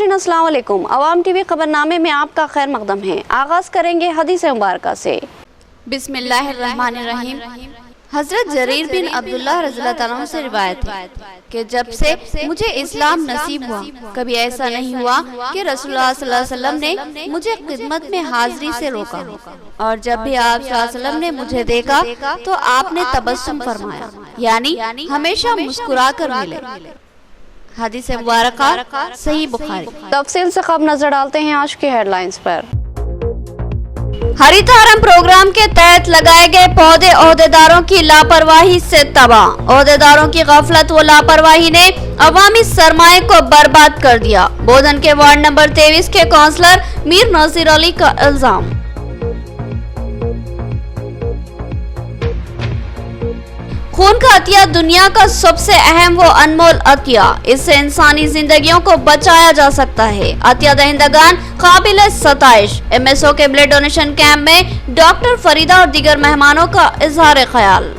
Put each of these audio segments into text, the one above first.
नाज़रीन अस्सलाम वालेकुम। अवाम टीवी खबरनामे में आपका खैर मकदम है। आगाज करेंगे हदीस मुबारक से। बिस्मिल्लाहिर्रहमानिर्रहीम। हजरत जरीर बिन अब्दुल्लाह रज़ियल्लाहु ताला अन्हु से रिवायत है कि जब से मुझे इस्लाम नसीब हुआ, कभी ऐसा नहीं हुआ कि रसूलुल्लाह सल्लल्लाहु अलैहि वसल्लम ने मुझे खिदमत में हाजिरी से रोका हो, और जब भी आप सल्लल्लाहु अलैहि वसल्लम ने मुझे देखा तो आपने तबस्सुम फरमाया, यानी हमेशा मुस्कुरा कर मिले। हदीस मुबारक सही बुखारी। तफसील से खबर नजर डालते हैं आज की हेडलाइंस पर। हरित हरम प्रोग्राम के तहत लगाए गए पौधे ओहदेदारों की लापरवाही से तबाह। ओहदेदारों की गफलत व लापरवाही ने अवामी सरमाए को बर्बाद कर दिया। बोधन के वार्ड नंबर 23 के काउंसलर मीर नजीर अली का इल्जाम। खून का अतिया दुनिया का सबसे अहम व अनमोल अतिया, इससे इंसानी जिंदगियों को बचाया जा सकता है। अतिया दहिंदगान काबिल सताइश। MSO के ब्लड डोनेशन कैंप में डॉक्टर फरीदा और दीगर मेहमानों का इजहार ख्याल।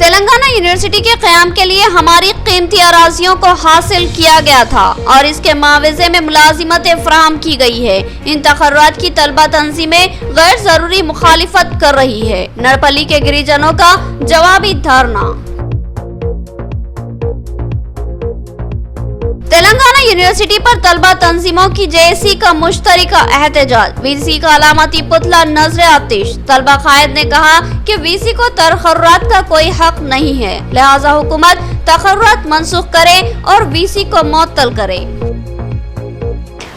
तेलंगाना यूनिवर्सिटी के क़याम के लिए हमारी कीमती अराजियों को हासिल किया गया था और इसके मुआवजे में मुलाजिमतें फराहम की गई है। इन तकर्रुरात की तलबा तंजीमें गैर जरूरी मुखालिफत कर रही है। नरपली के गिरिजनों का जवाबी धरना। तेलंगाना यूनिवर्सिटी पर तलबा तंजीमों की JSC का मुश्तरका एहतजाज। VC का अलामती पुतला नजर आतिश। तलबा कायद ने कहा कि VC को तकर्रुरात का कोई हक नहीं है, लिहाजा हुकूमत तकर्रुरात मनसूख करे और VC को मुअत्तल करे।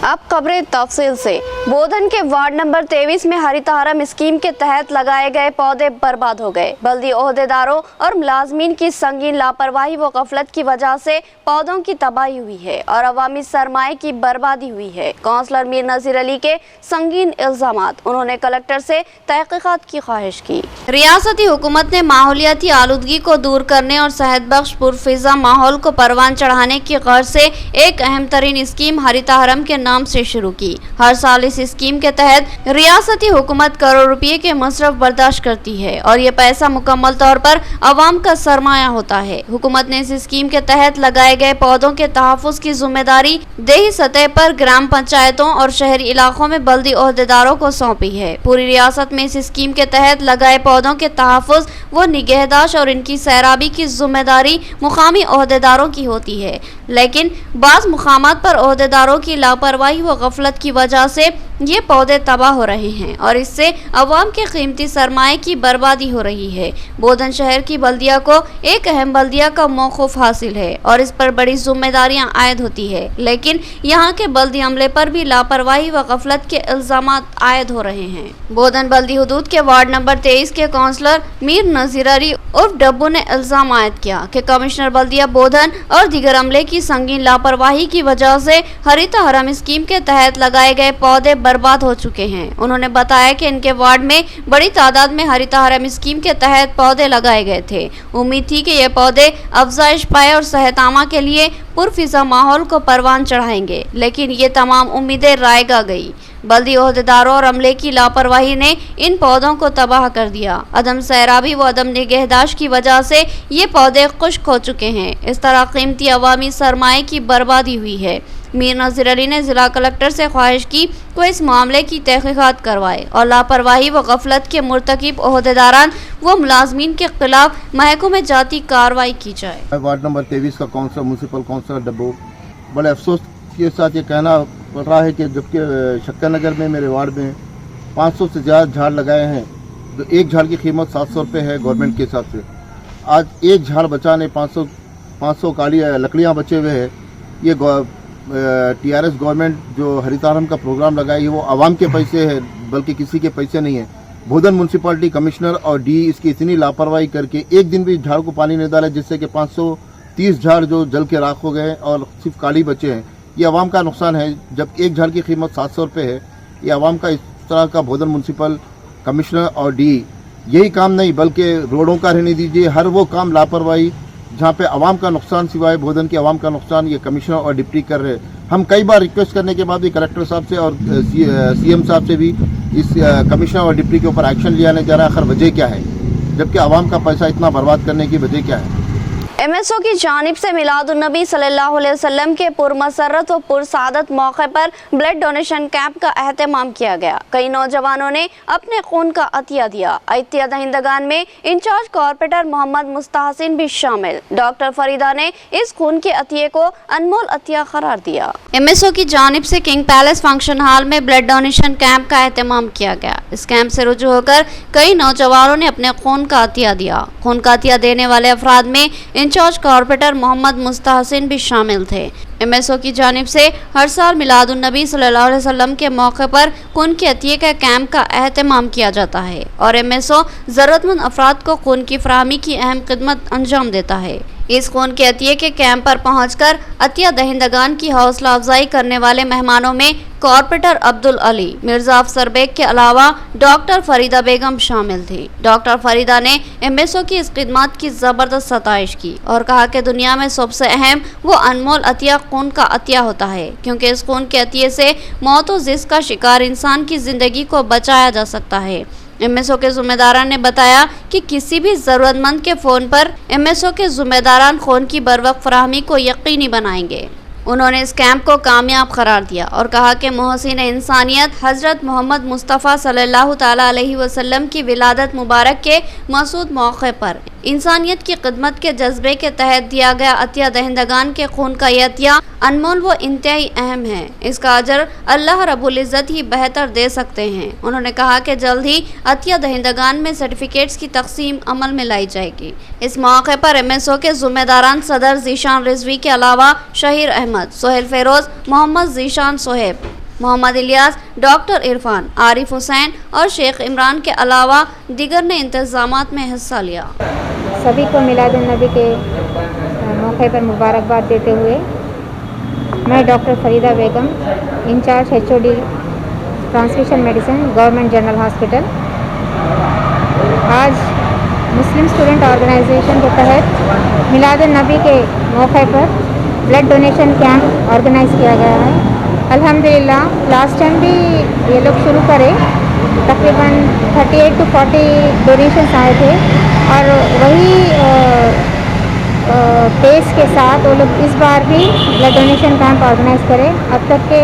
अब खबरें तफसील से। बोधन के वार्ड नंबर 23 में हरित हरम स्कीम के तहत लगाए गए पौधे बर्बाद हो गए। बल्दी ओहदेदारों और मुलाजमीन की संगीन लापरवाही व गफलत की वजह से पौधों की तबाही हुई है और अवामी सरमाए की बर्बादी हुई है। काउंसलर मीर नजीर अली के संगीन इल्जामात। उन्होंने कलेक्टर से तहकीकात की ख्वाहिश की। रियासती हुकूमत ने माहौलियाती आलूदगी को दूर करने और सेहत बख्श पुरफिजा माहौल को परवान चढ़ाने की गर्ज से एक अहम तरीन स्कीम हरित हरम के नाम से शुरू की। हर साल इस स्कीम के तहत रियासती हुकूमत करोड़ रुपए के मसरफ बर्दाश्त करती है और ये पैसा मुकम्मल तौर पर अवाम का सरमाया होता है। हुकूमत ने इस स्कीम के तहत लगाए गए पौधों के तहफ़्फ़ुज़ की जिम्मेदारी देही सतह पर ग्राम पंचायतों और शहरी इलाकों में बल्दी ओहदेदारों को सौंपी है। पूरी रियासत में इस स्कीम के तहत लगाए पौधों के तहफ़्फ़ुज़ व निगहदाश्त और इनकी सैराबी की जिम्मेदारी मुकामी ओहदेदारों की होती है, लेकिन बाज़ मुकामात पर ओहदेदारों की लापरवाही व गफलत की वजह से ये पौधे तबाह हो रहे हैं और इससे अवाम के कीमती सरमाए की बर्बादी हो रही है। बोधन शहर की बल्दिया को एक अहम बल्दिया का मौक़ूफ़ हासिल है और इस पर बड़ी जिम्मेदारियां आयद होती है, लेकिन यहाँ के बल्दी अमले पर भी लापरवाही व गफलत के इल्जामात आयद हो रहे हैं। बोधन बल्दी हुदूद के वार्ड नंबर 23 के काउंसलर मीर नजीर अली उर्फ डब्बू ने इल्जाम आयद किया कि कमिश्नर बल्दिया बोधन और दीगर अमले की संगीन लापरवाही की वजह से हरित हरम स्कीम के तहत लगाए गए पौधे बर्बाद हो चुके हैं। उन्होंने बताया कि इनके वार्ड में बड़ी तादाद में हरित हरम स्कीम के तहत पौधे लगाए गए थे। उम्मीद थी कि ये पौधे अफजाइश पाए और सेहतआमा के लिए पुरफिजा माहौल को परवान चढ़ाएंगे, लेकिन ये तमाम उम्मीदें रायगा गई। बल्दी ओहदेदारों और अमले की लापरवाही ने इन पौधों को तबाह कर दिया। अदम सैराबी व अदम निगहदाश्त की वजह से ये पौधे खुश्क हो चुके हैं। इस तरह कीमती अवामी सरमाए की बर्बादी हुई है। मीर नजीर अली ने जिला कलेक्टर से ख्वाहिश की कि इस मामले की तहकीकात करवाए और लापरवाही व गफलत के मुर्तकिब ओहदेदारान व मुलाजमीन के खिलाफ महकमे जाती कार्रवाई की जाए। वार्ड नंबर 23 का काउंसलर म्यूनसिपल काउंसलर डब्बू, बड़े अफसोस के साथ ये कहना पड़ रहा है कि जबकि शक्कर नगर में मेरे वार्ड में 500 से ज़्यादा झाड़ लगाए हैं, तो एक झाड़ की कीमत 700 रुपये है गवर्नमेंट के हिसाब से। आज एक झाड़ बचाने 500 काली लकड़ियाँ बचे हुए हैं। ये TRS गवर्नमेंट जो हरित हरम का प्रोग्राम लगाई है वो आवाम के पैसे है, बल्कि किसी के पैसे नहीं है। बोधन म्यूनसिपालिटी कमिश्नर और डी इसकी इतनी लापरवाही करके एक दिन भी झाड़ को पानी नहीं डाला, जिससे कि 530 झाड़ जो जल के राख हो गए और सिर्फ काली बचे हैं। ये आवाम का नुकसान है। जब एक झाड़ की कीमत 700 रुपये है, ये आवाम का इस तरह का बोधन म्यूनसिपल कमिश्नर और डी यही काम नहीं बल्कि रोडों का रहने दीजिए, हर वो काम लापरवाही जहाँ पे आवाम का नुकसान सिवाय बोधन की आवाम का नुकसान ये कमिश्नर और डिप्टी कर रहे हैं। हम कई बार रिक्वेस्ट करने के बाद भी कलेक्टर साहब से और CM साहब से भी इस कमिश्नर और डिप्टी के ऊपर एक्शन लिया नहीं जा रहा। आखिर वजह क्या है, जबकि आवाम का पैसा इतना बर्बाद करने की वजह क्या है? MSO की जानिब से मिलादुन्नबी सल्लल्लाहु अलैहि वसल्लम के पुरमसरत व पुरसादत मौके पर ब्लड डोनेशन कैंप का एहतमाम किया गया। कई नौजवानों ने अपने खून का अतिया दिया। अतिया दहिंदगान में इंचार्ज कॉर्पोरेटर मोहम्मद मुस्तहसिन भी शामिल। डॉक्टर फरीदा ने इस खून के अतिये को अनमोल अतिया करार दिया। MSO की जानिब से किंग पैलेस फंक्शन हॉल में ब्लड डोनेशन कैंप का एहतमाम किया गया। इस कैंप से रुजू होकर कई नौजवानों ने अपने खून का अतिया दिया। खून का अतिया देने वाले अफराद में इंचार्ज कॉर्पोरेटर मोहम्मद मुस्तहसिन भी शामिल थे। MSO की जानिब से हर साल मिलादुन्नबी सल्लल्लाहु अलैहि वसल्लम के मौके पर खून के अतिये का कैंप का एहतमाम किया जाता है और MSO ज़रूरतमंद अफराद को खून की फराहमी की अहम खिदमत अंजाम देता है। इस खून के अतिये के कैंप पर पहुंचकर अतिया दहिंदगान की हौसला अफजाई करने वाले मेहमानों में कॉर्पोरेटर अब्दुल अली, मिर्जा अफसर बेग के अलावा डॉक्टर फरीदा बेगम शामिल थी। डॉक्टर फरीदा ने MSO की इस खिदमत की ज़बरदस्त सताइश की और कहा कि दुनिया में सबसे अहम वो अनमोल अतिया खून का अतिया होता है, क्योंकि इस खून के अतिये से मौत व जिस्म का शिकार इंसान की ज़िंदगी को बचाया जा सकता है। MSO के ज़िम्मेदारान ने बताया कि किसी भी ज़रूरतमंद के फ़ोन पर MSO के ज़िम्मेदारान खून की बरवक्त फराहमी को यकीनी बनाएंगे। उन्होंने इस कैंप को कामयाब करार दिया और कहा कि मोहसिन इंसानियत हज़रत मोहम्मद मुस्तफ़ा सल्लल्लाहु ताला अलैहि वसल्लम की विलादत मुबारक के मसूद मौके पर इंसानियत की खिदमत के जज्बे के तहत दिया गया अतिया दहिंदगान के खून का यह अतिया अनमोल व इंतहाई अहम है। इसका अजर अल्लाह रब्बुल इज़्ज़त ही बेहतर दे सकते हैं। उन्होंने कहा कि जल्द ही अतिया दहिंदगान में सर्टिफिकेट्स की तकसीम अमल में लाई जाएगी। इस मौके पर MSO के ज़िम्मेदारान सदर ज़ीशान रिजवी के अलावा शहीर अहमद, सोहेल फेरोज, मोहम्मद ज़ीशान सोहेब, मोहम्मद इलियास, डॉक्टर इरफान, आरिफ हुसैन और शेख इमरान के अलावा दीगर ने इंतज़ामात में हिस्सा लिया। सभी को मिलादुन्नबी के मौके पर मुबारकबाद देते हुए मैं doctor Farida Begum, incharge HOD transfusion medicine, government general hospital, आज मुस्लिम स्टूडेंट ऑर्गेनाइजेशन के तहत मिलादुन्नबी के मौके पर ब्लड डोनेशन कैंप ऑर्गेनाइज किया गया है। अल्हम्दुलिल्लाह लास्ट टाइम भी ये लोग शुरू करे, तकरीबन 38 to 40 डोनेशंस आए थे और वही पेस के साथ वो लोग इस बार भी ब्लड डोनेशन कैंप ऑर्गेनाइज करें। अब तक के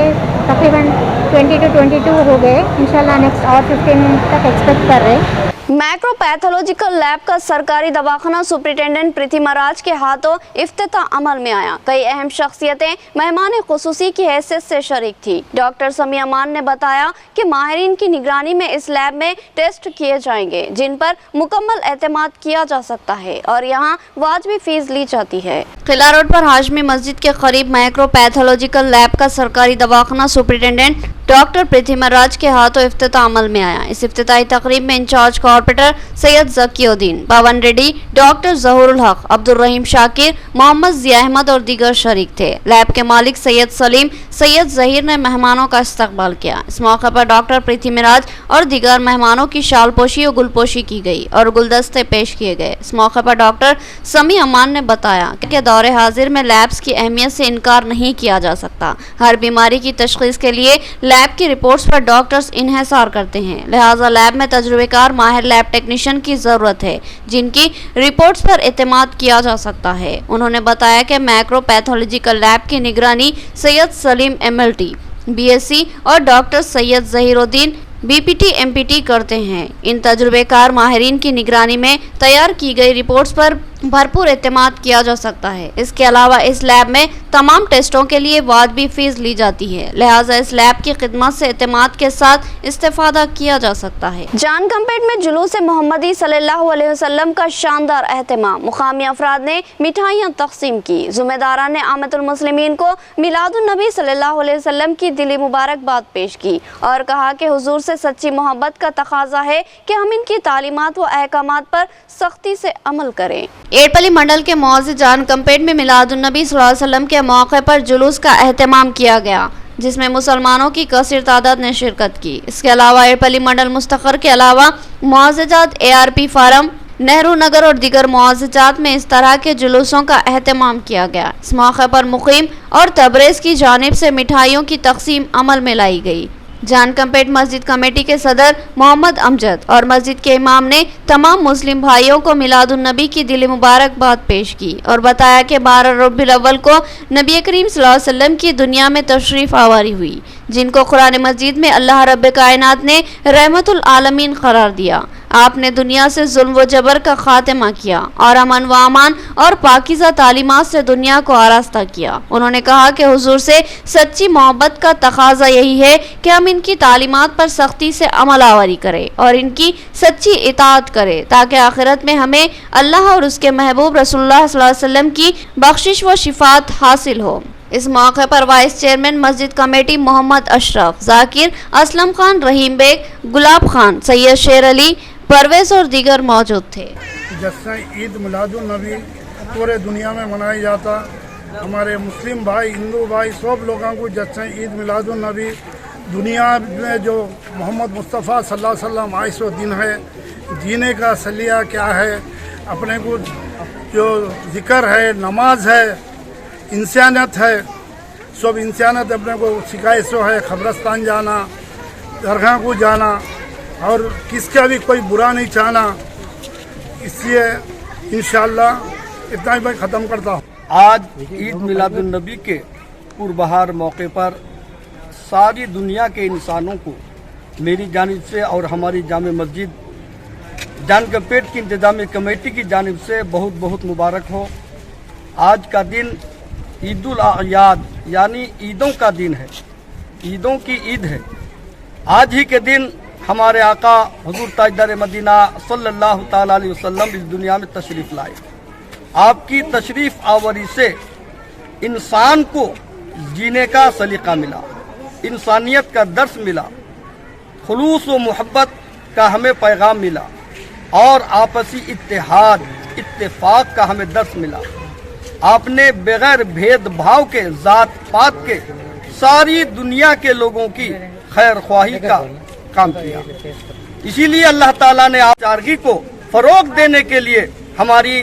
तकरीबन 20 to 22 हो गए, इंशाल्लाह नेक्स्ट और 15 तक एक्सपेक्ट कर रहे हैं। मैक्रोपैथोलॉजिकल लैब का सरकारी दवाखाना सुप्रिंटेंडेंट प्रीति महाराज के हाथों इफ्तिताह अमल में आया। कई अहम शख्सियतें मेहमान खुसूसी की हैसियत से शरीक थी। डॉक्टर समी अमान ने बताया कि माहिरीन की निगरानी में इस लैब में टेस्ट किए जाएंगे जिन पर मुकम्मल एतमाद किया जा सकता है और यहाँ वाजिबी फीस ली जाती है। किला रोड पर हाशमी मस्जिद के करीब मैक्रोपैथोलॉजिकल लैब का सरकारी दवाखाना सुप्रिंटेंडेंट डॉक्टर प्रीति महाराज के हाथों इफ्तिताह अमल में आया। इस इफ्तिताही तकरीब में इंचार्ज कॉर्पोरेटर सैयद ज़कीउद्दीन, पवन रेड्डी, डॉक्टर ज़हूरुल हक, अब्दुल रहीम शाकिर, मोहम्मद ज़िया अहमद और दीगर शरीक थे। लैब के मालिक सैयद सलीम, सैयद ज़हीर ने मेहमानों का इस्तकबाल किया। इस मौके पर डॉक्टर प्रीति महाराज और दीगर मेहमानों की शालपोशी और गुलपोशी की गई और गुलदस्ते पेश किए गए। इस मौके पर डॉक्टर समी अमान ने बताया कि दौरे हाजिर में लैब्स की अहमियत से इनकार नहीं किया जा सकता। हर बीमारी की तशखीस के लिए लैब की रिपोर्ट्स पर डॉक्टर्स इन्हिसार करते हैं, लिहाजा लैब में तजुर्बेकार माहिर लैब टेक्नीशियन की जरूरत है जिनकी रिपोर्ट्स पर एतमाद किया जा सकता है। उन्होंने बताया कि मैक्रोपैथोलॉजिकल लैब की निगरानी सैयद सलीम MLT, BSc और doctor Syed Zahiruddin BPT MPT करते हैं। इन तजुर्बेकार माहिरीन की निगरानी में तैयार की गई रिपोर्ट्स पर भरपूर एतमाद किया जा सकता है। इसके अलावा इस लैब में तमाम टेस्टों के लिए वाजिबी फीस ली जाती है, लिहाजा इस लैब की खिदमत से एतमाद के साथ इस्तेफादा किया जा सकता है। जान कंपेट में जुलूस मोहम्मदी सल्लल्लाहु अलैहि वसल्लम का शानदार एहतमाम, मुकामी अफराद ने मिठाइयाँ तकसीम की। ज़िम्मेदारान ने आमतुल मुस्लिमीन को मिलादुन्नबी सल्लल्लाहु अलैहि वसल्लम की दिली मुबारकबाद पेश की और कहा कि हुजूर से सच्ची मोहब्बत का तकाजा है कि हम इनकी तालीमात व अहकामात पर सख्ती से अमल करें। एड़पल्ली मंडल के मौज़िज़ जान कंपेट में मिलादुन्नबी सल्लल्लाहु अलैहि वसल्लम के मौके पर जुलूस का एहतमाम किया गया जिसमें मुसलमानों की कसीर तादाद ने शिरकत की। इसके अलावा एड़पल्ली मंडल मुस्तकर के अलावा मुआज़जात ARP फार्म, नेहरू नगर और दीगर मुआज़जात में इस तरह के जुलूसों का एहतमाम किया गया। इस मौके पर मुकीम और तबरेज़ की जानिब से मिठाइयों की तकसीम अमल में लाई गई। जान कंपेट मस्जिद कमेटी के सदर मोहम्मद अमजद और मस्जिद के इमाम ने तमाम मुस्लिम भाइयों को मिलादुन नबी की दिली मुबारकबाद पेश की और बताया कि 12 रबीउल अव्वल को नबी करीम सल्लल्लाहु अलैहि वसल्लम की दुनिया में तशरीफ आवारी हुई, जिनको कुरान मजीद में अल्लाह रब्बे कायनात ने रहमतुल आलमीन करार दिया। आपने दुनिया से जुल्म व जबर का खात्मा किया और अमन व अमान और पाकीज़ा तालीमात से दुनिया को आरास्ता किया। उन्होंने कहा कि हुजूर से सच्ची मोहब्बत का तकाजा यही है कि हम इनकी तालीमात पर सख्ती से अमल आवारी करें और इनकी सच्ची इताअत करें, ताकि आखिरत में हमें अल्लाह और उसके महबूब रसूलुल्लाह सल्लल्लाहु अलैहि वसल्लम की बख्शिश व शिफात हासिल हो। इस मौके पर वाइस चेयरमैन मस्जिद कमेटी मोहम्मद अशरफ, जाकिर, असलम खान, रहीम बेग, गुलाब खान, सैयद शेर अली, परवेज और दीगर मौजूद थे। जश्न ईद मिलादुन नबी पूरे दुनिया में मनाई जाता। हमारे मुस्लिम भाई, हिंदू भाई, सब लोगों को जश्न ईद मिलादुन नबी दुनिया में जो मोहम्मद मुस्तफ़ा सल्लल्लाहु अलैहि वसल्लम आइशो दिन है, जीने का सलिया क्या है, अपने को जो जिक्र है, नमाज है, इंसानियत है, सब इंसानियत अपने को सिखाए सो है। खबरस्तान जाना, दरगाह को जाना और किसका भी कोई बुरा नहीं चाहना। इसलिए इंशाअल्लाह इतना ही मैं ख़त्म करता हूँ। आज ईद मिलादुन नबी के पुरबहार मौके पर सारी दुनिया के इंसानों को मेरी जानिब से और हमारी जामे मस्जिद जान कंपेट की इंतजामी कमेटी की जानिब से बहुत बहुत मुबारक हो। आज का दिन ईदुल आयाद यानी ईदों का दिन है, ईदों की ईद है। आज ही के दिन हमारे आका हुजूर ताजदार मदीना सल्लल्लाहु ताला अलैहि वसल्लम इस दुनिया में तशरीफ़ लाए। आपकी तशरीफ़ आवरी से इंसान को जीने का सलीका मिला, इंसानियत का दर्स मिला, खुलूस व मोहब्बत का हमें पैगाम मिला और आपसी इत्तेहाद इत्तेफाक का हमें दर्स मिला। आपने बगैर भेदभाव के, ज़ात पात के सारी दुनिया के लोगों की खैर ख्वाही का काम किया। इसीलिए अल्लाह ताला ने आप चारगी को फरोग देने के लिए हमारी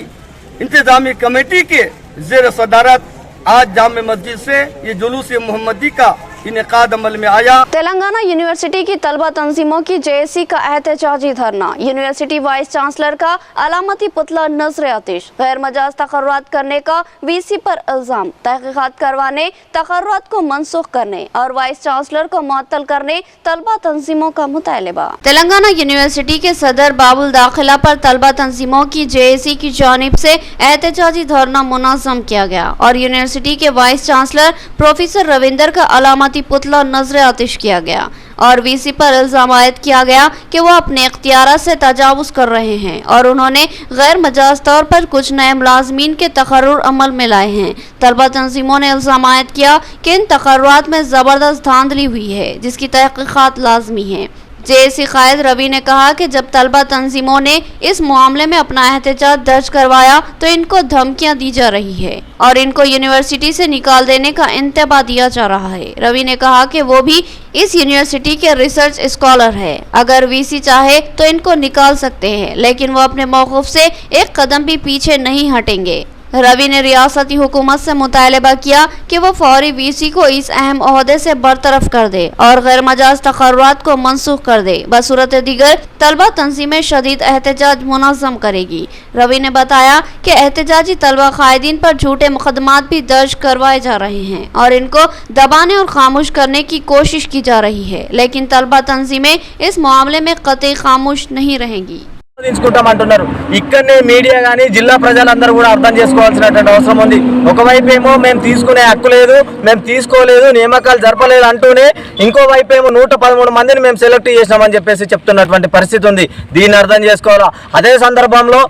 इंतजामी कमेटी के ज़ेर सदारत आज जामे मस्जिद से ये जुलूस मोहम्मदी का इनेकाद अमल में आया। तेलंगाना यूनिवर्सिटी की तलबा तंजीमों की जेएसी का एहतजाजी धरना, यूनिवर्सिटी वाइस चांसलर का अलामती पुतला नजर आतिश, गैर मजाज तकर्रुरात करने का वीसी पर इल्जाम, तहकीकात करवाने, तकर्रुरात को मनसूख करने और वाइस चांसलर को मुअत्तल करने तलबा तंजीमों का मुतालबा। तेलंगाना यूनिवर्सिटी के सदर बाबुल दाखिला पर तलबा तंजीमों की जेएसी की जानिब से एहतजाजी धरना मुनज़्ज़म किया गया और यूनिवर्सिटी के वाइस चांसलर प्रोफेसर रविंदर का अलामती पुतला नजर आतिश किया गया और वीसी पर इल्जाम आयद किया गया कि वो अपने इख्तियार से तजावुज़ कर रहे हैं और उन्होंने गैर मजाज तौर पर कुछ नए मुलाजमीन के तकर्रुर अमल में लाए हैं। तलबा तंजीमों ने इल्जाम आयद किया कि इन तकर्रुरात में ज़बरदस्त धांधली हुई है, जिसकी तहकीकात लाजमी है। जेएसी कायद रवि ने कहा कि जब तलबा तंजीमों ने इस मामले में अपना एहतजाज दर्ज करवाया तो इनको धमकियां दी जा रही है और इनको यूनिवर्सिटी से निकाल देने का इंतबा दिया जा रहा है। रवि ने कहा कि वो भी इस यूनिवर्सिटी के रिसर्च स्कॉलर है, अगर वीसी चाहे तो इनको निकाल सकते हैं, लेकिन वो अपने मौक़िफ़ से एक कदम भी पीछे नहीं हटेंगे। रवि ने रियासती हुकूमत से मुतालबा किया कि वो फौरी वीसी को इस अहम ओहदे से बरतरफ कर दे और गैर मजाज तकर्रुरात को मनसूख कर दे। बसूरत दीगर तलबा तंजीमें शदीद एहतजाज मुनज़्ज़म करेगी। रवि ने बताया कि एहतजाजी तलबा कायदीन पर झूठे मुकदमात भी दर्ज करवाए जा रहे हैं और इनको दबाने और खामोश करने की कोशिश की जा रही है, लेकिन तलबा तंजीमें इस मामले में कतई खामोश नहीं रहेंगी। అంటున్నారు। ఇక్కడనే మీడియా కానీ జిల్లా ప్రజలందరూ కూడా అర్థం చేసుకోవాల్సినటువంటి అవసరం ఉంది। ఒకవైపు ఏమో మేము తీసుకునే హక్కు లేదు, మేము తీసుకోలేదు, నియామకాలు జరపలేదు అంటూనే ఇంకో వైపు ఏమో 113 మందిని మేము సెలెక్ట్ చేసినామని చెప్పేసి చెప్తున్నటువంటి పరిస్థితి ఉంది। దీన్ని అర్థం చేసుకోవాలా। అదే సందర్భంలో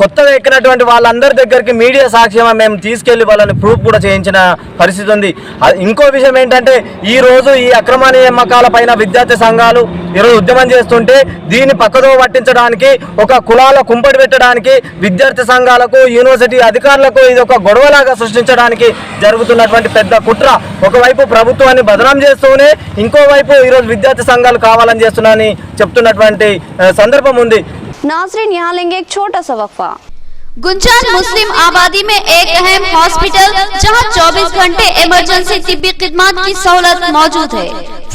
కొత్తగా ఎక్కినటువంటి వాళ్ళందరి దగ్గరికి మీడియా సాక్ష్యం మేము తీసుకెళ్లి వాళ్ళని ప్రూఫ్ కూడా చేయించిన పరిస్థితి ఉంది। ఇంకో విషయం ఏంటంటే ఈ రోజు ఈ అక్రమ నియామకాల పైన విద్యార్థి సంఘాలు ఈరోజు ఉద్యమం చేస్తుంటే దీన్ని పక్కదో పట్టించడానికి, ఒక కులాల కుంపటి పెట్టడానికి, విద్యార్థి సంఘాలకు, యూనివర్సిటీ అధికారులకు ఇది ఒక గొడవలాగా సృష్టించడానికి జరుగుతున్నటువంటి పెద్ద కుట్ర। ఒకవైపు ప్రభుత్వాన్ని బదనాం చేస్తూనే ఇంకోవైపు ఈరోజు విద్యార్థి సంఘాలు కావాలని చేస్తున్నారని చెప్తున్నటువంటి సందర్భం ఉంది। नाज़रीन, यहाँ लेंगे एक छोटा सा वक्फा। गुंजान मुस्लिम आबादी में एक अहम हॉस्पिटल जहां 24 घंटे इमरजेंसी तिब्बी खिदमत की सहूलत मौजूद है।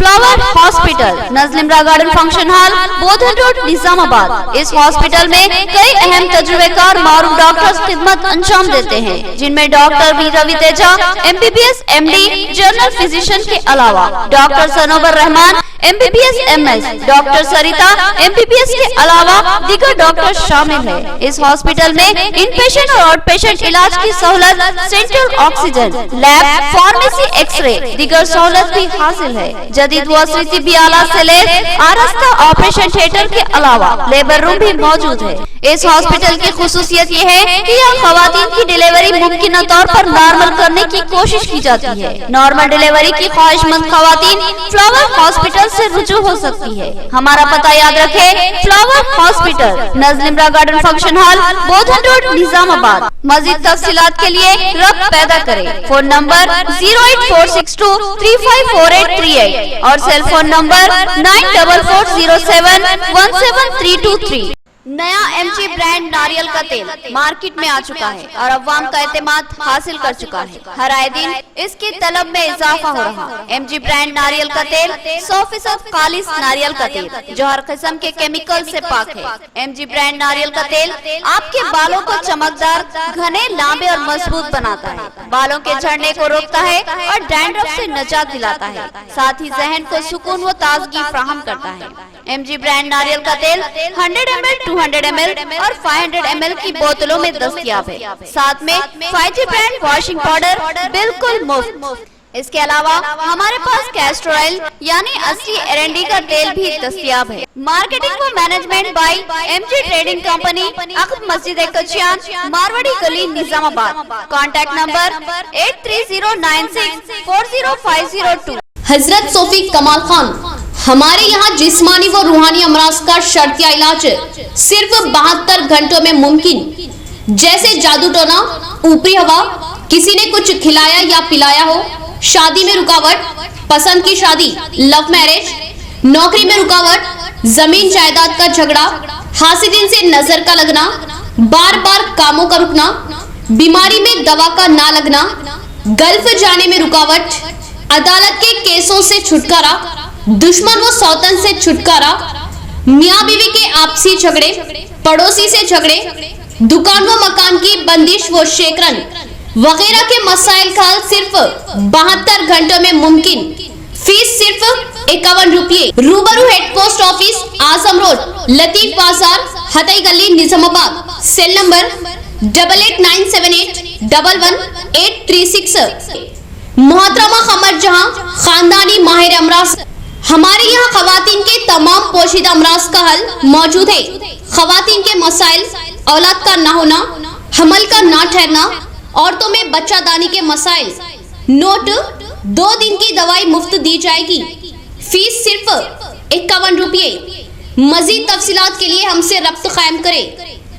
Flower hospital, Najlimara garden function hall, Bodhan road, Nizamabad. इस हॉस्पिटल में कई अहम तजुर्बेकार मारूफ डॉक्टर्स खिदमत अंजाम देते हैं, जिनमें doctor V Ravi Teja MBBS MD general physician के अलावा doctor Sanobar Rahman MBBS MS, doctor Sarita MBBS के अलावा दीगर डॉक्टर शामिल है। इस हॉस्पिटल में इनपेशेंट और आउट पेशेंट इलाज की सहूलत, central oxygen, lab, pharmacy, X-ray, दीगर सहूलत भी हासिल है। जदीद वसीती भी आला से ले आरास्ता ऑपरेशन थिएटर के अलावा लेबर रूम भी मौजूद है। इस हॉस्पिटल की खुसूसियत ये है कि यहाँ खवातीन की डिलीवरी मुमकिन तौर पर नॉर्मल करने की कोशिश की जाती है। नॉर्मल डिलीवरी की ख्वाहिशमंद खवातीन फ्लावर हॉस्पिटल से रुजू हो सकती है। हमारा पता याद रखे, flower hospital, Najlimara garden function hall, Bodhan road, Nizamabad. मजीद तफसीलात के लिए रब्त पैदा करें। फोन नंबर 08462 354838 और सेल फोन नंबर 944071 17323। नया MG ब्रांड नारियल का तेल मार्केट में आ चुका है और अवाम का एतमाद हासिल कर चुका है। हर आए दिन इसकी तलब में इजाफा हो रहा है। MG ब्रांड नारियल का तेल 100% खालिस नारियल का तेल जो हर किस्म के केमिकल से पाक है। MG ब्रांड नारियल का तेल आपके बालों को चमकदार, घने, लांबे और मजबूत बनाता है, बालों के झड़ने को रोकता है और डैंड्रफ से निजात दिलाता है, साथ ही जहन को सुकून व ताजगी फराहम करता है। MG ब्रांड नारियल का तेल 100 ml, 200 ml और 500 ml की बोतलों में दस्तयाब है। साथ में 5G ब्रांड वॉशिंग पाउडर बिल्कुल मुफ्त। इसके अलावा हमारे पास कैस्टर ऑयल यानी असली एरंडी का तेल भी दस्तयाब है। मार्केटिंग व management by MG trading company, अकब मस्जिद कचियान, मारवाड़ी गली, निजामाबाद। Contact number 8309640502। हजरत सोफी कमाल खान, हमारे यहाँ जिस्मानी व रूहानी अमराज का शर्तिया इलाज सिर्फ 72 घंटों में मुमकिन। जैसे जादू टोना, ऊपरी हवा, किसी ने कुछ खिलाया या पिलाया हो, शादी में रुकावट, पसंद की शादी, लव मैरिज, नौकरी में रुकावट, जमीन जायदाद का झगड़ा, हासिदिन से नजर का लगना, बार बार कामों का रुकना, बीमारी में दवा का ना लगना, गल्फ जाने में रुकावट, अदालत के केसों से छुटकारा, दुश्मन व सौतन से छुटकारा, मियाँ बीवी के आपसी झगड़े, पड़ोसी से झगड़े, दुकान व मकान की बंदिश व शेकरन वगैरह के मसाइल का हल सिर्फ 72 घंटों में मुमकिन। फीस सिर्फ 51 रुपये। रूबरू हेड पोस्ट ऑफिस, आजम रोड, लतीफ बाजार, हतई गली, निजामाबाद। Cell number 8897811836। मोहतरमा खमर जहां, खानदानी माहिर अमराज। हमारे यहाँ खवातीन के तमाम पोशीदा अमराज का हल मौजूद है। खवातीन के मसाइल, औलाद का ना होना, हमल का ना ठहरना, औरतों में बच्चादानी के मसाइल, नोट 2 दिन की दवाई मुफ्त दी जाएगी। फीस सिर्फ 51 रुपये। मजीद तफसीलात के लिए हमसे रब्त कायम करें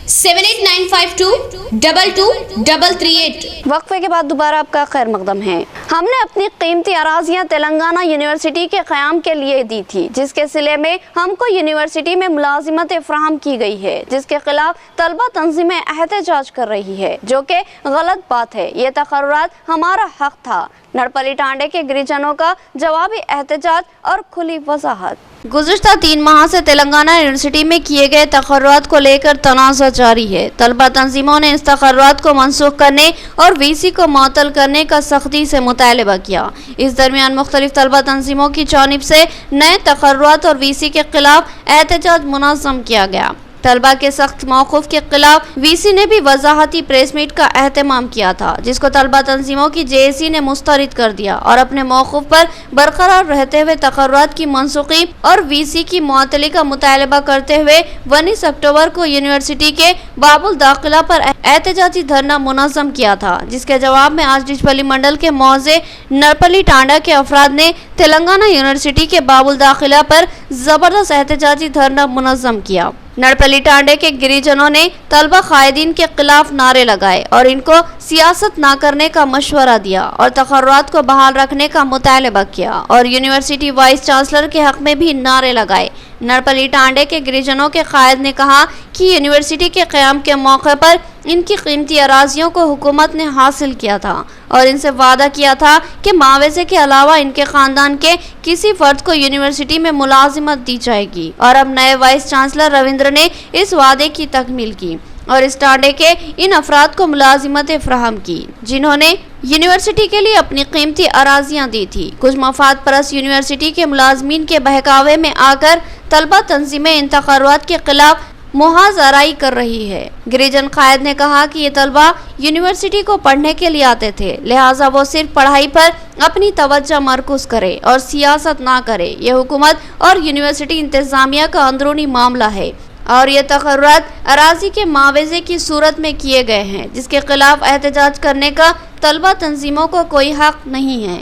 7895222338। वक्फे के बाद दोबारा आपका खैर मकदम है। हमने अपनी कीमती अराजियाँ तेलंगाना यूनिवर्सिटी के क़याम के लिए दी थी, जिसके सिले में हमको यूनिवर्सिटी में मुलाजिमत फराहम की गई है, जिसके खिलाफ तलबा तंजीमें एहतजाज कर रही है, जो कि गलत बात है। ये तकर्रुरात हमारा हक था। नड़पली टांडे के गिरिजनों का जवाबी एहतजाज और खुली वजाहत। गुज़िश्ता 3 माह से तेलंगाना यूनिवर्सिटी में किए गए तकर्रुरात को लेकर तनाज़ा जारी है। तलबा तंजीमों ने इस तकर्रुरात को मनसूख करने और VC को मुअत्तल करने का सख्ती से मुतालबा किया। इस दरमियान मुख्तलिफ तलबा तंजीमों की जानिब से नए तकर्रुरात और VC के खिलाफ एहतजाज मुनज़्ज़म किया गया। तलबा के सख्त मौक़िफ़ के खिलाफ VC ने भी वजाहती प्रेस मीट का एहतमाम किया था, जिसको तलबा तंजीमों की JAC ने मुस्तरद कर दिया और अपने मौक़िफ़ पर बरकरार रहते हुए तकर्रुरात की मनसूखी और VC की मुअत्तली का मुतालबा करते हुए 19 अक्टूबर को यूनिवर्सिटी के बाबुल दाखिला पर एहतजाजी धरना मुनज़्ज़म किया था, जिसके जवाब में आज डिचपल्ली मंडल के मौज़े नड़पली टांडा के अफराद ने तेलंगाना यूनिवर्सिटी के बाबुल दाखिला पर ज़बरदस्त एहतजाजी धरना मुनज़्ज़म किया। नड़पली टांडे के गिरिजनों ने तलबा कायदीन के खिलाफ नारे लगाए और इनको सियासत ना करने का मशवरा दिया और तकर्रुरात को बहाल रखने का मुतालबा किया और यूनिवर्सिटी वाइस चांसलर के हक में भी नारे लगाए। नड़पली टांडे के गिरिजनों के कायद ने कहा कि यूनिवर्सिटी के क़याम के मौके पर इनकी कीमती अराजियों को हुकूमत ने हासिल किया था और इनसे वादा किया था कि मावेजे के अलावा इनके खानदान के किसी फर्द को यूनिवर्सिटी में मुलाजिमत दी जाएगी। और अब नए वाइस चांसलर रविंद्र ने इस वादे की तकमील की और इस टांडे के इन अफराद को मुलाजिमतें फराहम की जिन्होंने यूनिवर्सिटी के लिए अपनी कीमती अराजियां दी थी। कुछ मफाद परस्त यूनिवर्सिटी के मुलाजमीन के बहकावे में आकर तलबा तंजीमें इन तकर्रुआत के खिलाफ मुहाज़राई कर रही है। गिरिजन कायद ने कहा कि ये तलबा यूनिवर्सिटी को पढ़ने के लिए आते थे, लिहाजा वो सिर्फ पढ़ाई पर अपनी तवज्जो मरकूज करे और सियासत ना करे। ये हुकूमत और यूनिवर्सिटी इंतजामिया का अंदरूनी मामला है और ये तकर्रुआत अराजी के मावेजे की सूरत में किए गए हैं जिसके खिलाफ एहतजाज करने का तलबा तंजीमों को कोई हक नहीं है।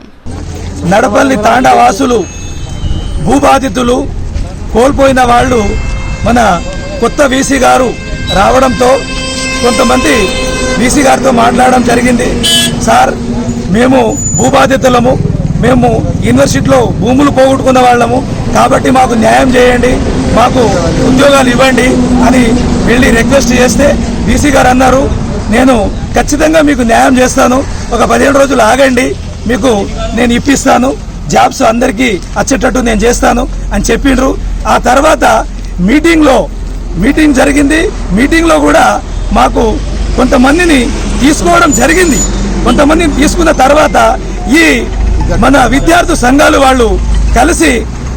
నడపల్లి తాండవాసులు భూబాధితులు కోల్పోయిన వాళ్ళు మన కొత్త వీసీ గారు రావడంతో కొంతమంది వీసీ గారితో మాట్లాడడం జరిగింది. సార్ మేము భూబాధితులము, మేము యూనివర్సిటీలో భూములు పోగొట్టుకున్న వాళ్ళము కాబట్టి మాకు న్యాయం చేయండి, మాకు ఉద్యోగాలు ఇవ్వండి అని వెళ్ళి రిక్వెస్ట్ చేస్తే వీసీ గారు అన్నారు నేను ఖచ్చితంగా మీకు న్యాయం చేస్తాను, ఒక 15 రోజులు ఆగండి, మీకు నేను ఇప్పిస్తాను, జాబ్స్ అందరికీ వచ్చేటట్టు నేను చేస్తాను అని చెప్పిండ్రు. ఆ తర్వాత మీటింగ్ జరిగింది. మీటింగ్లో కూడా మాకు కొంతమందిని తీసుకోవడం జరిగింది. కొంతమందిని తీసుకున్న తర్వాత ఈ మన విద్యార్థి సంఘాలు వాళ్ళు కలిసి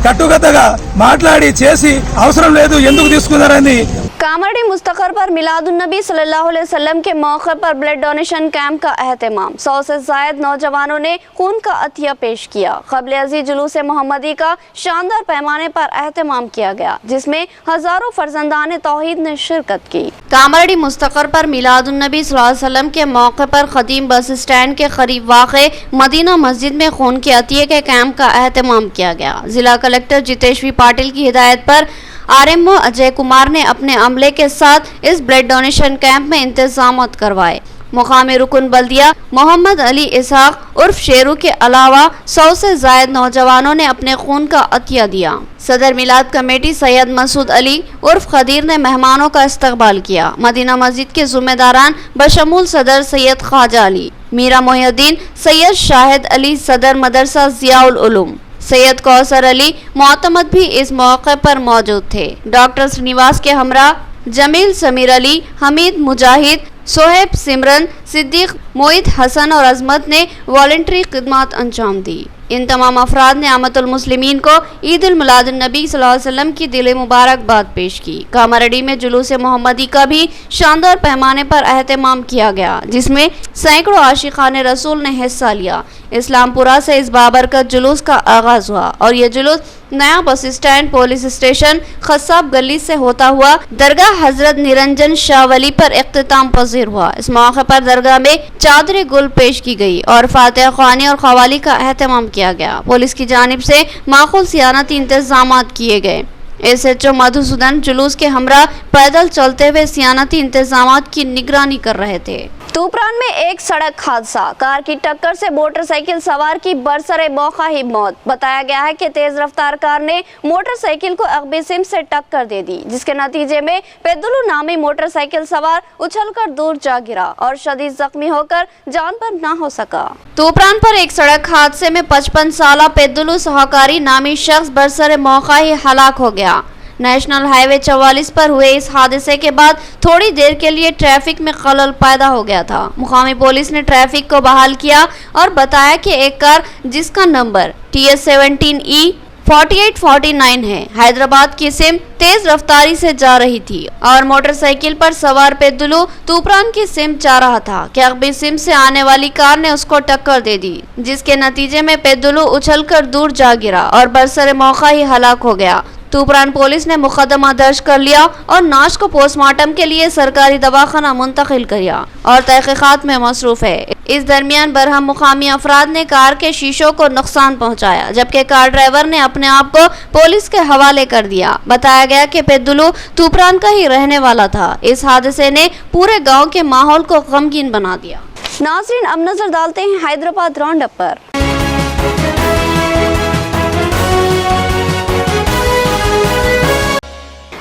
కట్టుకథగా మాట్లాడి చేసి అవసరం లేదు ఎందుకు తీసుకున్నారని कामरडी मुस्तकर पर मिलादुन्नबी सल्लल्लाहु अलैहि वसल्लम के मौके पर ब्लड डोनेशन कैंप का एहतमाम। 100 से ज़ायद नौजवानों ने खून का अतिया पेश किया। क़ब्ल अज़ीज़ जुलूस मोहम्मदी का शानदार पैमाने पर एहतमाम किया गया जिसमें हजारों फर्जंदान तौहीद ने शिरकत की। कामरडी मुस्तकर पर मिलादुन्नबी सल्लल्लाहु अलैहि वसल्लम के मौके पर खदीम बस स्टैंड के करीब वाक़े मदीना मस्जिद में खून के अतिये के कैंप का एहतमाम किया गया। जिला कलेक्टर जितेश्वी पाटिल की हिदायत पर आरएमओ अजय कुमार ने अपने अमले के साथ इस ब्लड डोनेशन कैंप में इंतजामात करवाए। मुकामी रुकन बल्दिया मोहम्मद अली इसहाक उर्फ शेरू के अलावा 100 से ज़ायद नौजवानों ने अपने खून का अतिया दिया। सदर मिलाद कमेटी सैयद मसूद अली उर्फ खदीर ने मेहमानों का इस्तकबाल किया। मदीना मस्जिद के ज़िम्मेदारान बशमूल सदर सैयद ख्वाजा अली, मीरा मोहिउद्दीन, सैयद शाहिद अली, सदर मदरसा ज़ियाउल उलूम, सैयद कौसर अली मोतमद भी इस मौके पर मौजूद थे। डॉक्टर श्रीनिवास के हमरा जमील समीर अली, हमीद मुजाहिद, सोहेब सिमरन, सिद्दीक, मोहित हसन और अजमत ने वॉलंटरी खिदमत अंजाम दी। इन तमाम अफराद ने आमतुल मुस्लिमीन को ईद उल मिलादुन नबी सल्लल्लाहु अलैहि वसल्लम की दिल मुबारकबाद पेश की। कामरडी में जुलूस मोहम्मदी का भी शानदार पैमाने पर एहतमाम किया गया जिसमें सैकड़ों आशिकान रसूल ने हिस्सा लिया। इस्लामपुरा से इस बाबरकत जुलूस का आगाज हुआ और ये जुलूस नया बस स्टैंड, पुलिस स्टेशन, खसाब गली से होता हुआ दरगाह हजरत निरंजन शाह वली पर इख्तिताम पजीर हुआ। इस मौके पर दरगाह में चादर गुल पेश की गई और फातिहा ख्वानी और ख्वाली का एहतमाम किया गया। पुलिस की जानिब से माकूल सियानती इंतजामात किए गए। SHO मधुसूदन जुलूस के हमरा पैदल चलते हुए सियानती इंतजामात की निगरानी कर रहे थे। तूप्रान में एक सड़क हादसा, कार की टक्कर से मोटरसाइकिल सवार की बरसरे मौका ही मौत। बताया गया है कि तेज रफ्तार कार ने मोटरसाइकिल को अगबी सिम से टक्कर दे दी जिसके नतीजे में पेद्दुलू नामी मोटरसाइकिल सवार उछलकर दूर जा गिरा और शदीद जख्मी होकर जान पर ना हो सका। तूप्रान पर एक सड़क हादसे में 55 साला पेद्दुलू सहकारी नामी शख्स बरसरे मौका ही हलाक हो गया। नेशनल हाईवे 44 पर हुए इस हादसे के बाद थोड़ी देर के लिए ट्रैफिक में खलल पैदा हो गया था। मुकामी पुलिस ने ट्रैफिक को बहाल किया और बताया कि एक कार जिसका नंबर TS17E 4849 है, हैदराबाद की सिम तेज रफ्तारी से जा रही थी और मोटरसाइकिल पर सवार पेद्दुलू तूप्रान की सिम जा रहा था कि अगबी सिम से आने वाली कार ने उसको टक्कर दे दी जिसके नतीजे में पेद्दुलू उछलकर दूर जा गिरा और बरसरे मौका ही हलाक हो गया। तूप्रान पुलिस ने मुकदमा दर्ज कर लिया और नाश को पोस्टमार्टम के लिए सरकारी दवाखाना मुंतकिल किया और तहकीकात में मसरूफ है। इस दरमियान बरहम मुकामी अफराद ने कार के शीशों को नुकसान पहुंचाया जबकि कार ड्राइवर ने अपने आप को पुलिस के हवाले कर दिया। बताया गया कि पेद्दुलू तूप्रान का ही रहने वाला था। इस हादसे ने पूरे गाँव के माहौल को गमगीन बना दिया। नाज़रीन, अब नजर डालते हैं हैदराबाद राउंड अप पर।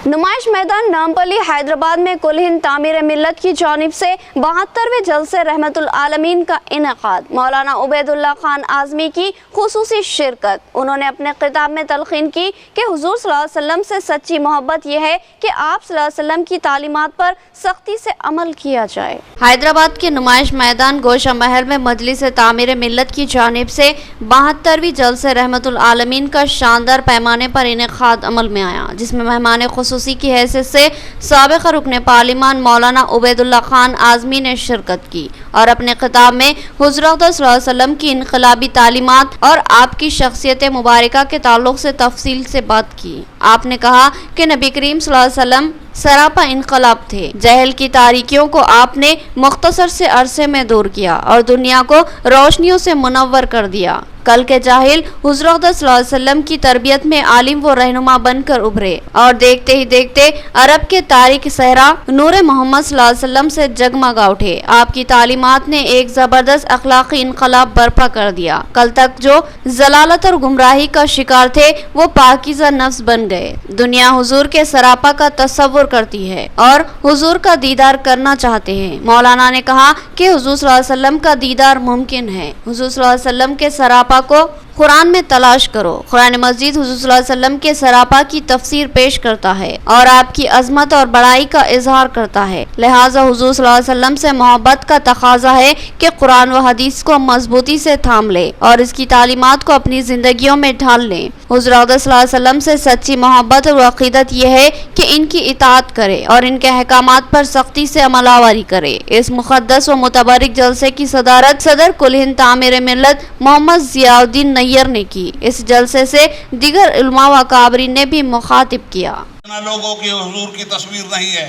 नुमाइश मैदान नामपल्ली हैदराबाद में कुल हिंद तामीर मिल्लत की जानिब से 72वें जलसे रहमतुल आलमीन का इनेकाद। मौलाना उबैदुल्लाह खान आज़मी की खुसूसी शिरकत। उन्होंने अपने खिताब में तलखीन की कि हुजूर सल्लल्लाहु अलैहि वसल्लम से सच्ची मोहब्बत यह है कि आप सल्लल्लाहु अलैहि वसल्लम की तालीमात पर सख्ती से अमल किया जाए। हैदराबाद के नुमाइश मैदान गोशा महल में मजलिस तामीर मिल्लत की जानिब से 72वीं जलसे रहमतुल आलमीन का शानदार पैमाने पर इनेकाद अमल में आया, जिसमें मेहमान खुसूसी की हैसियत से साबिक़ रुकन पार्लिमान मौलाना उबैदुल्लाह खान आज़मी ने शिरकत की और अपने खिताब में हुज़ूर अक़दस सल्लल्लाहु अलैहि वसल्लम की इनक़लाबी तालीमात और आपकी शख्सियत मुबारका के ताल्लुक़ से तफसील से बात की। आपने कहा कि नबी करीम सल्लल्लाहु अलैहि वसल्लम सरापा इनकलाब थे। जहल की तारीकियों को आपने मुख्तसर से अरसे में दूर किया और दुनिया को रोशनियों से मुनव्वर कर दिया। कल के जाहिल हुज़ूर अक़दस सल्लल्लाहु अलैहि वसल्लम की तरबियत में आलिम व रहनुमा बनकर उभरे और देखते ही देखते अरब के तारीक सहरा नूर मोहम्मद सल्लल्लाहु अलैहि वसल्लम से जगमगा उठे। आपकी तालीमात ने एक ज़बरदस्त अखलाकी इनकलाब बर्पा कर दिया। कल तक जो जलालत और गुमराही का शिकार थे वो पाकीज़ा नफ्स बन गए। दुनिया हुजूर के सरापा का तस्वुर करती है और हुजूर का दीदार करना चाहते हैं। मौलाना ने कहा कि हुजूर सल्लल्लाहु अलैहि वसल्लम का दीदार मुमकिन है। हुजूर सल्लल्लाहु अलैहि वसल्लम के सरापा को कुरान में तलाश करो। कुरान मजीद हुजूर सल्लल्लाहु अलैहि वसल्लम के सरापा की तफसीर पेश करता है और आपकी अजमत और बड़ाई का इजहार करता है। लिहाजा हुजूर सल्लल्लाहु अलैहि वसल्लम से मोहब्बत का तकाजा है कि कुरान व हदीस को मजबूती से थाम ले और इसकी तालीमात को अपनी जिंदगियों में ढाल लें। हुजूर अक़दस सल्लल्लाहु अलैहि वसल्लम से सच्ची मोहब्बत और अक़ीदत यह है कि इनकी इताअत करे और इनके अहकामात पर सख्ती से अमलावरी करे। इस मुक़द्दस व मुतबरिक जलसे की सदारत सदर कुल हिंद तामीर मिल्लत मोहम्मद ज़ियाउद्दीन नैयर ने की। इस जलसे से दीगर उलमा व काबरीन ने भी मुखातिब किया। लोगों की हुजूर की तस्वीर नहीं है।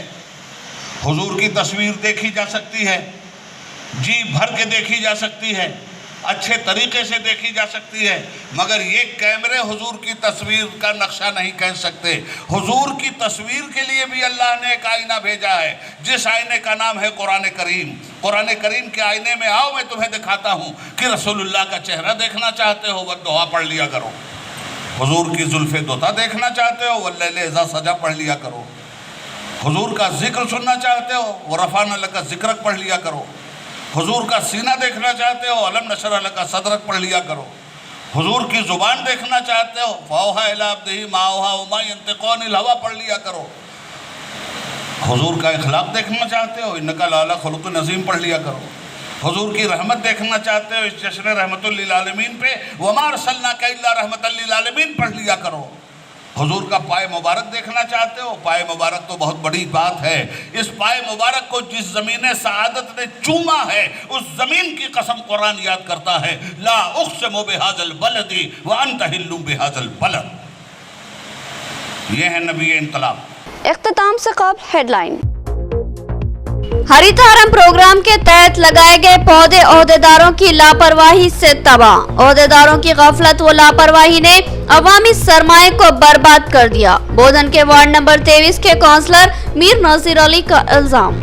हुजूर की तस्वीर देखी जा सकती है, जी भर के देखी जा सकती है, अच्छे तरीके से देखी जा सकती है, मगर ये कैमरे हुजूर की तस्वीर का नक्शा नहीं कह सकते। हुजूर की तस्वीर के लिए भी अल्लाह ने एक आईना भेजा है, जिस आईने का नाम है कुरान करीम। कुरान करीम के आईने में आओ, मैं तुम्हें दिखाता हूँ कि रसूलुल्लाह का चेहरा देखना चाहते हो वह दुआ पढ़ लिया करो। हुजूर की जुल्फ़े दोता देखना चाहते हो वल्लैल इज़ा सजा पढ़ लिया करो। हुजूर का जिक्र सुनना चाहते हो वो रफ़अना लका ज़िक्रक पढ़ लिया करो। हुजूर का सीना देखना चाहते हो अलम नशरह लका सदरक पढ़ लिया करो। हुजूर की ज़ुबान देखना चाहते हो फ़ौहा इला अब्दिही मा औहा वमा यंतिक़ु अनिल हवा पढ़ लिया करो। हुजूर का इखलाक देखना चाहते हो इन्नका लअला खुलुक़िन अज़ीम पढ़ लिया करो। हुजूर की रहमत देखना चाहते हो इस जश्न रहमतुल लिल आलमीन पे वमा अरसलनाका इल्ला रहमतल लिल आलमीन पढ़ लिया करो। हुजूर का पाए मुबारक देखना चाहते हो, पाए मुबारक तो बहुत बड़ी बात है। इस पाए मुबारक को जिस ज़मीन सआदत ने चूमा है उस ज़मीन की कसम कुरान याद करता है, ला उक़सिमु बिहाज़ल बलदी व अंत हिल्लु बिहाज़ल बलद। ये है नबी इनकलाब। इख्तिताम से कब्ल हेडलाइन। हरितहारम प्रोग्राम के तहत लगाए गए पौधे ओहदेदारों की लापरवाही से तबाह। ओहदेदारों की गफलत व लापरवाही ने अवामी सरमाए को बर्बाद कर दिया। बोधन के वार्ड नंबर 23 के काउंसलर मीर नजीर अली का इल्जाम।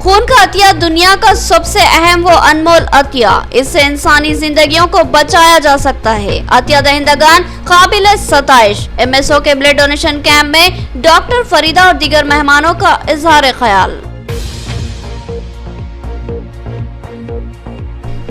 खून का अतिया दुनिया का सबसे अहम व अनमोल अतिया। इससे इंसानी जिंदगियों को बचाया जा सकता है। अतिया दहिंदगान काबिल सताइश। MSO के ब्लड डोनेशन कैंप में डॉक्टर फरीदा और दीगर मेहमानों का इजहार ख्याल।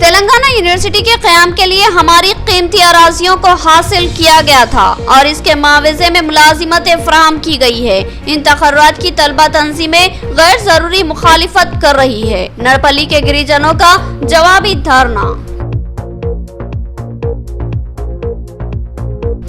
तेलंगाना यूनिवर्सिटी के क़याम के लिए हमारी कीमती अराजियों को हासिल किया गया था और इसके मुआवजे में मुलाजिमतें फराहम की गई है। इन तकर्रुरात की तलबा तंजीमें गैर जरूरी मुखालिफत कर रही है। नरपली के गिरिजनों का जवाबी धरना।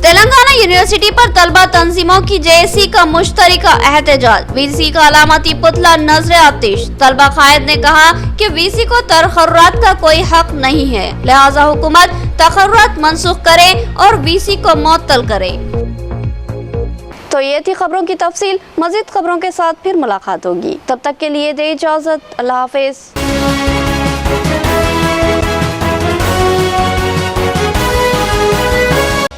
तेलंगाना यूनिवर्सिटी पर तलबा तंजीमों की JSC का मुश्तरका एहतजाज। VC का अलामती पुतला नजर आतिश। तलबा कायद ने कहा कि VC को तकर्रुरात का कोई हक नहीं है, लिहाजा हुकूमत तकर्रुरात मनसूख करे और VC को मुअत्तल करे। तो ये थी खबरों की तफसील। मजीद खबरों के साथ फिर मुलाकात होगी, तब तक के लिए दे इजाजत। अल्लाह हाफिज।